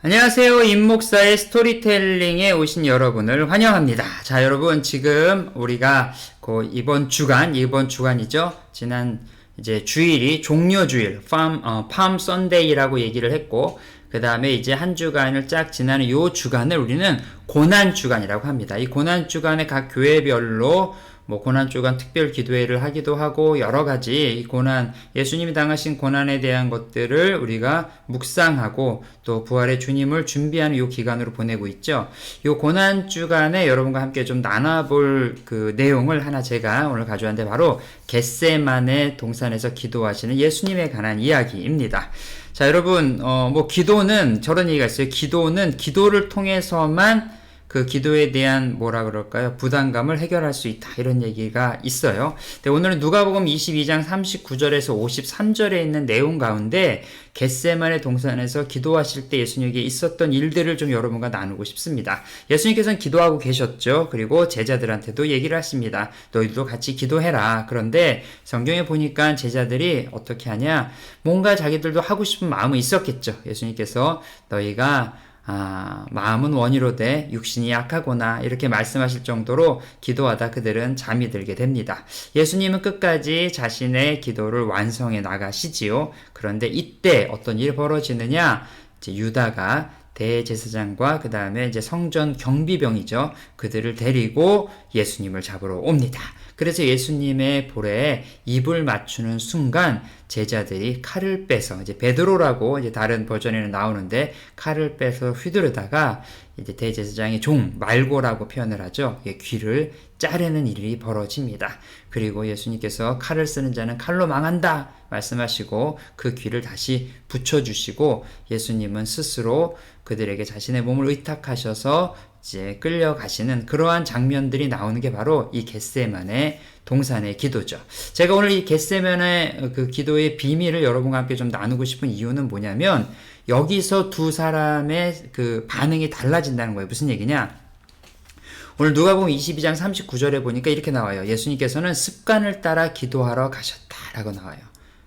안녕하세요. 임목사의 스토리텔링에 오신 여러분을 환영합니다. 자, 여러분, 지금 우리가 이번 주간이죠. 지난 이제 주일이 종려주일, 팜 선데이라고 얘기를 했고, 그 다음에 이제 한 주간을 쫙 지나는 요 주간을 우리는 고난주간이라고 합니다. 이 고난주간에 각 교회별로 고난주간 특별 기도회를 하기도 하고 여러 가지 이 고난, 예수님이 당하신 고난에 대한 것들을 우리가 묵상하고 또 부활의 주님을 준비하는 이 기간으로 보내고 있죠. 이 고난주간에 여러분과 함께 좀 나눠볼 그 내용을 하나 제가 오늘 가져왔는데 바로 겟세마네 동산에서 기도하시는 예수님에 관한 이야기입니다. 자, 여러분, 기도는 저런 얘기가 있어요. 기도는 기도를 통해서만 그 기도에 대한 부담감을 해결할 수 있다. 이런 얘기가 있어요. 근데 오늘은 누가복음 22장 39절에서 53절에 있는 내용 가운데 겟세마네 동산에서 기도하실 때 예수님에게 있었던 일들을 좀 여러분과 나누고 싶습니다. 예수님께서는 기도하고 계셨죠. 그리고 제자들한테도 얘기를 하십니다. 너희들도 같이 기도해라. 그런데 성경에 보니까 제자들이 어떻게 하냐? 뭔가 자기들도 하고 싶은 마음은 있었겠죠. 예수님께서 너희가 마음은 원이로되 육신이 약하구나 이렇게 말씀하실 정도로 기도하다 그들은 잠이 들게 됩니다. 예수님은 끝까지 자신의 기도를 완성해 나가시지요. 그런데 이때 어떤 일이 벌어지느냐? 이제 유다가 대제사장과 그 다음에 이제 성전 경비병이죠. 그들을 데리고 예수님을 잡으러 옵니다. 그래서 예수님의 볼에 입을 맞추는 순간 제자들이 칼을 빼서 이제 베드로라고 이제 다른 버전에는 나오는데 칼을 빼서 휘두르다가 이제 대제사장의 종 말고라고 표현을 하죠. 귀를 자르는 일이 벌어집니다. 그리고 예수님께서 칼을 쓰는 자는 칼로 망한다 말씀하시고 그 귀를 다시 붙여주시고 예수님은 스스로 그들에게 자신의 몸을 의탁하셔서 이제 끌려가시는 그러한 장면들이 나오는 게 바로 이 겟세마네 동산의 기도죠. 제가 오늘 이 겟세마네 그 기도의 비밀을 여러분과 함께 좀 나누고 싶은 이유는 뭐냐면 여기서 두 사람의 그 반응이 달라진다는 거예요. 무슨 얘기냐? 오늘 누가복음 22장 39절에 보니까 이렇게 나와요. 예수님께서는 습관을 따라 기도하러 가셨다라고 나와요.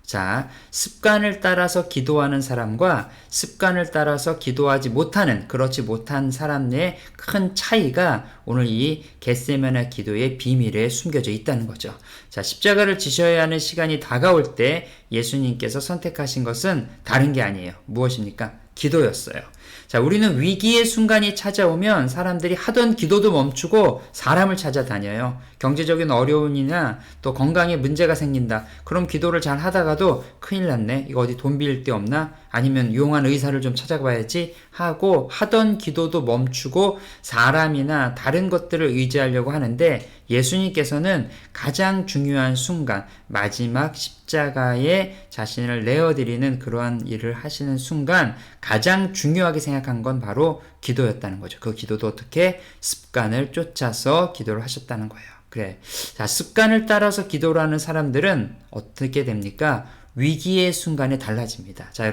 자, 습관을 따라서 기도하는 사람과 습관을 따라서 기도하지 못하는, 그렇지 못한 사람 내에 큰 차이가 오늘 이 겟세마네 기도의 비밀에 숨겨져 있다는 거죠. 자, 십자가를 지셔야 하는 시간이 다가올 때 예수님께서 선택하신 것은 다른 게 아니에요. 무엇입니까? 기도였어요. 자, 우리는 위기의 순간이 찾아오면 사람들이 하던 기도도 멈추고 사람을 찾아다녀요. 경제적인 어려움이나 또 건강에 문제가 생긴다. 그럼 기도를 잘 하다가도 큰일 났네. 이거 어디 돈 빌릴 데 없나? 아니면 유용한 의사를 좀 찾아봐야지 하고 하던 기도도 멈추고 사람이나 다른 것들을 의지하려고 하는데 예수님께서는 가장 중요한 순간, 마지막 십자가에 자신을 내어드리는 그러한 일을 하시는 순간 가장 중요하게 생각한 건 바로 기도였다는 거죠. 그 기도도 어떻게 습관을 쫓아서 기도를 하셨다는 거예요. 그래. 자, 습관을 따라서 기도를 하는 사람들은 어떻게 됩니까? 위기의 순간에 달라집니다. 자,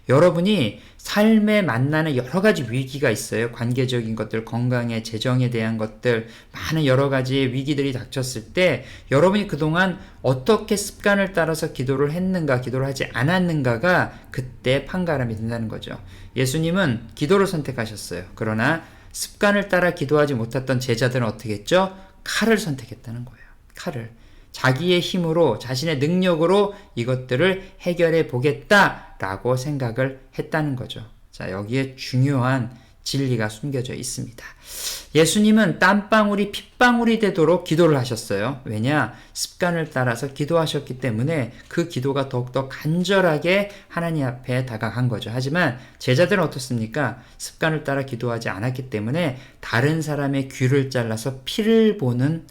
여러분이 삶에 만나는 여러 가지 위기가 있어요. 관계적인 것들, 건강에, 재정에 대한 것들, 많은 여러 가지의 위기들이 닥쳤을 때 여러분이 그동안 어떻게 습관을 따라서 기도를 했는가, 기도를 하지 않았는가가 그때 판가름이 된다는 거죠. 예수님은 기도를 선택하셨어요. 그러나 습관을 따라 기도하지 못했던 제자들은 어떻게 했죠? 칼을 선택했다는 거예요. 칼을. 자기의 힘으로 자신의 능력으로 이것들을 해결해 보겠다라고 생각을 했다는 거죠. 자, 여기에 중요한 진리가 숨겨져 있습니다. 예수님은 땀방울이 핏방울이 되도록 기도를 하셨어요. 왜냐? 습관을 따라서 기도하셨기 때문에 그 기도가 더욱더 간절하게 하나님 앞에 다가간 거죠. 하지만 제자들은 어떻습니까? 습관을 따라 기도하지 않았기 때문에 다른 사람의 귀를 잘라서 피를 보는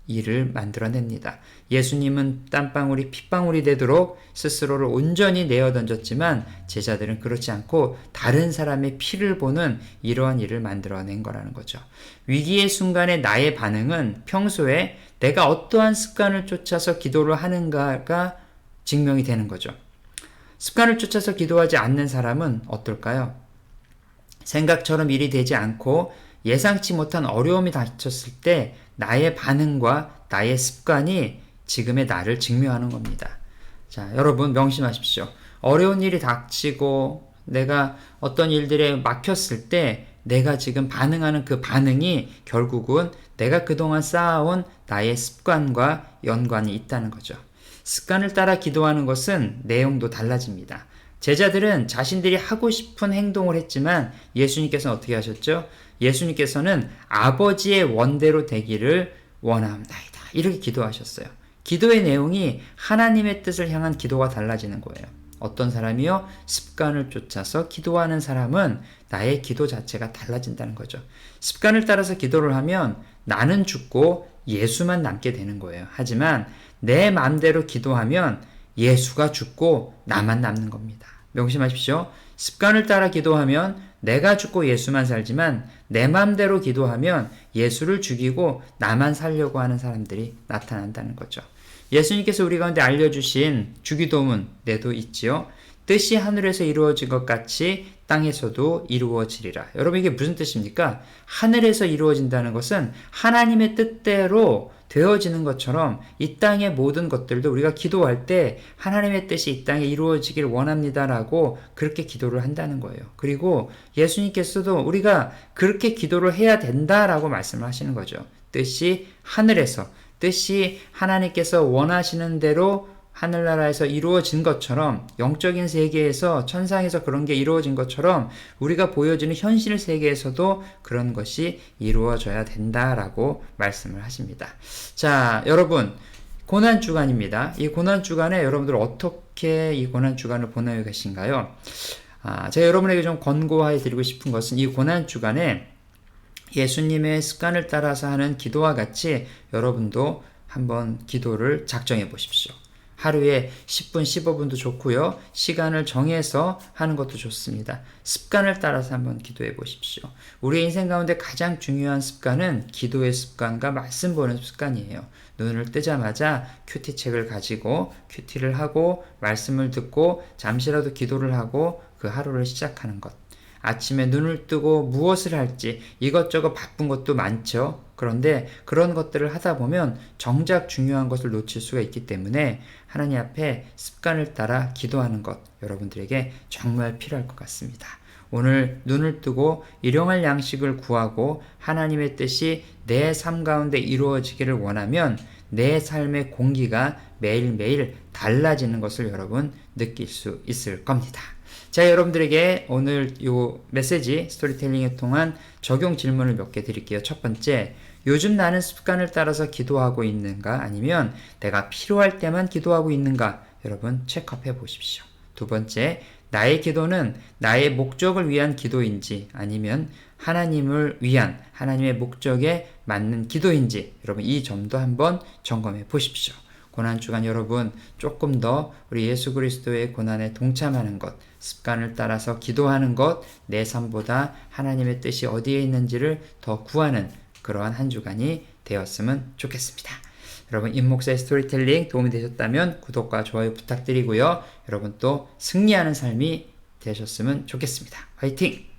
일을 만들어냅니다. 예수님은 땀방울이 핏방울이 되도록 스스로를 온전히 내어 던졌지만 제자들은 그렇지 않고 다른 사람의 피를 보는 이러한 일을 만들어낸 거라는 거죠. 위기의 순간에 나의 반응은 평소에 내가 어떠한 습관을 쫓아서 기도를 하는가가 증명이 되는 거죠. 습관을 쫓아서 기도하지 않는 사람은 어떨까요? 생각처럼 일이 되지 않고 예상치 못한 어려움이 닥쳤을 때 나의 반응과 나의 습관이 지금의 나를 증명하는 겁니다. 자, 여러분 명심하십시오. 어려운 일이 닥치고 내가 어떤 일들에 막혔을 때 내가 지금 반응하는 그 반응이 결국은 내가 그동안 쌓아온 나의 습관과 연관이 있다는 거죠. 습관을 따라 기도하는 것은 내용도 달라집니다. 제자들은 자신들이 하고 싶은 행동을 했지만 예수님께서는 어떻게 하셨죠? 예수님께서는 아버지의 원대로 되기를 원하옵나이다. 이렇게 기도하셨어요. 기도의 내용이 하나님의 뜻을 향한 기도가 달라지는 거예요. 어떤 사람이요? 습관을 쫓아서 기도하는 사람은 나의 기도 자체가 달라진다는 거죠. 습관을 따라서 기도를 하면 나는 죽고 예수만 남게 되는 거예요. 하지만 내 마음대로 기도하면 예수가 죽고 나만 남는 겁니다. 명심하십시오. 습관을 따라 기도하면 내가 죽고 예수만 살지만 내 마음대로 기도하면 예수를 죽이고 나만 살려고 하는 사람들이 나타난다는 거죠. 예수님께서 우리 가운데 알려주신 주기도문에도 있지요. 뜻이 하늘에서 이루어진 것 같이 땅에서도 이루어지리라. 여러분 이게 무슨 뜻입니까? 하늘에서 이루어진다는 것은 하나님의 뜻대로 되어지는 것처럼 이 땅의 모든 것들도 우리가 기도할 때 하나님의 뜻이 이 땅에 이루어지길 원합니다라고 그렇게 기도를 한다는 거예요. 그리고 예수님께서도 우리가 그렇게 기도를 해야 된다라고 말씀을 하시는 거죠. 뜻이 하늘에서, 뜻이 하나님께서 원하시는 대로 하늘나라에서 이루어진 것처럼, 영적인 세계에서 천상에서 그런 게 이루어진 것처럼 우리가 보여지는 현실 세계에서도 그런 것이 이루어져야 된다라고 말씀을 하십니다. 자, 여러분, 고난주간입니다. 이 고난주간에 여러분들 어떻게 이 고난주간을 보내고 계신가요? 제가 여러분에게 좀 권고해 드리고 싶은 것은 이 고난주간에 예수님의 습관을 따라서 하는 기도와 같이 여러분도 한번 기도를 작정해 보십시오. 하루에 10분, 15분도 좋고요. 시간을 정해서 하는 것도 좋습니다. 습관을 따라서 한번 기도해 보십시오. 우리의 인생 가운데 가장 중요한 습관은 기도의 습관과 말씀 보는 습관이에요. 눈을 뜨자마자 큐티책을 가지고 큐티를 하고 말씀을 듣고 잠시라도 기도를 하고 그 하루를 시작하는 것. 아침에 눈을 뜨고 무엇을 할지 이것저것 바쁜 것도 많죠. 그런데 그런 것들을 하다 보면 정작 중요한 것을 놓칠 수가 있기 때문에 하나님 앞에 습관을 따라 기도하는 것 여러분들에게 정말 필요할 것 같습니다. 오늘 눈을 뜨고 일용할 양식을 구하고 하나님의 뜻이 내 삶 가운데 이루어지기를 원하면 내 삶의 공기가 매일매일 달라지는 것을 여러분 느낄 수 있을 겁니다. 자, 여러분들에게 오늘 요 메시지 스토리텔링을 통한 적용 질문을 몇 개 드릴게요. 첫 번째, 요즘 나는 습관을 따라서 기도하고 있는가? 아니면 내가 필요할 때만 기도하고 있는가? 여러분 체크해 보십시오. 두 번째, 나의 기도는 나의 목적을 위한 기도인지 아니면 하나님을 위한 하나님의 목적에 맞는 기도인지 여러분 이 점도 한번 점검해 보십시오. 고난주간 여러분 조금 더 우리 예수 그리스도의 고난에 동참하는 것, 습관을 따라서 기도하는 것, 내 삶보다 하나님의 뜻이 어디에 있는지를 더 구하는 그러한 한 주간이 되었으면 좋겠습니다. 여러분 임목사의 스토리텔링 도움이 되셨다면 구독과 좋아요 부탁드리고요. 여러분 또 승리하는 삶이 되셨으면 좋겠습니다. 화이팅!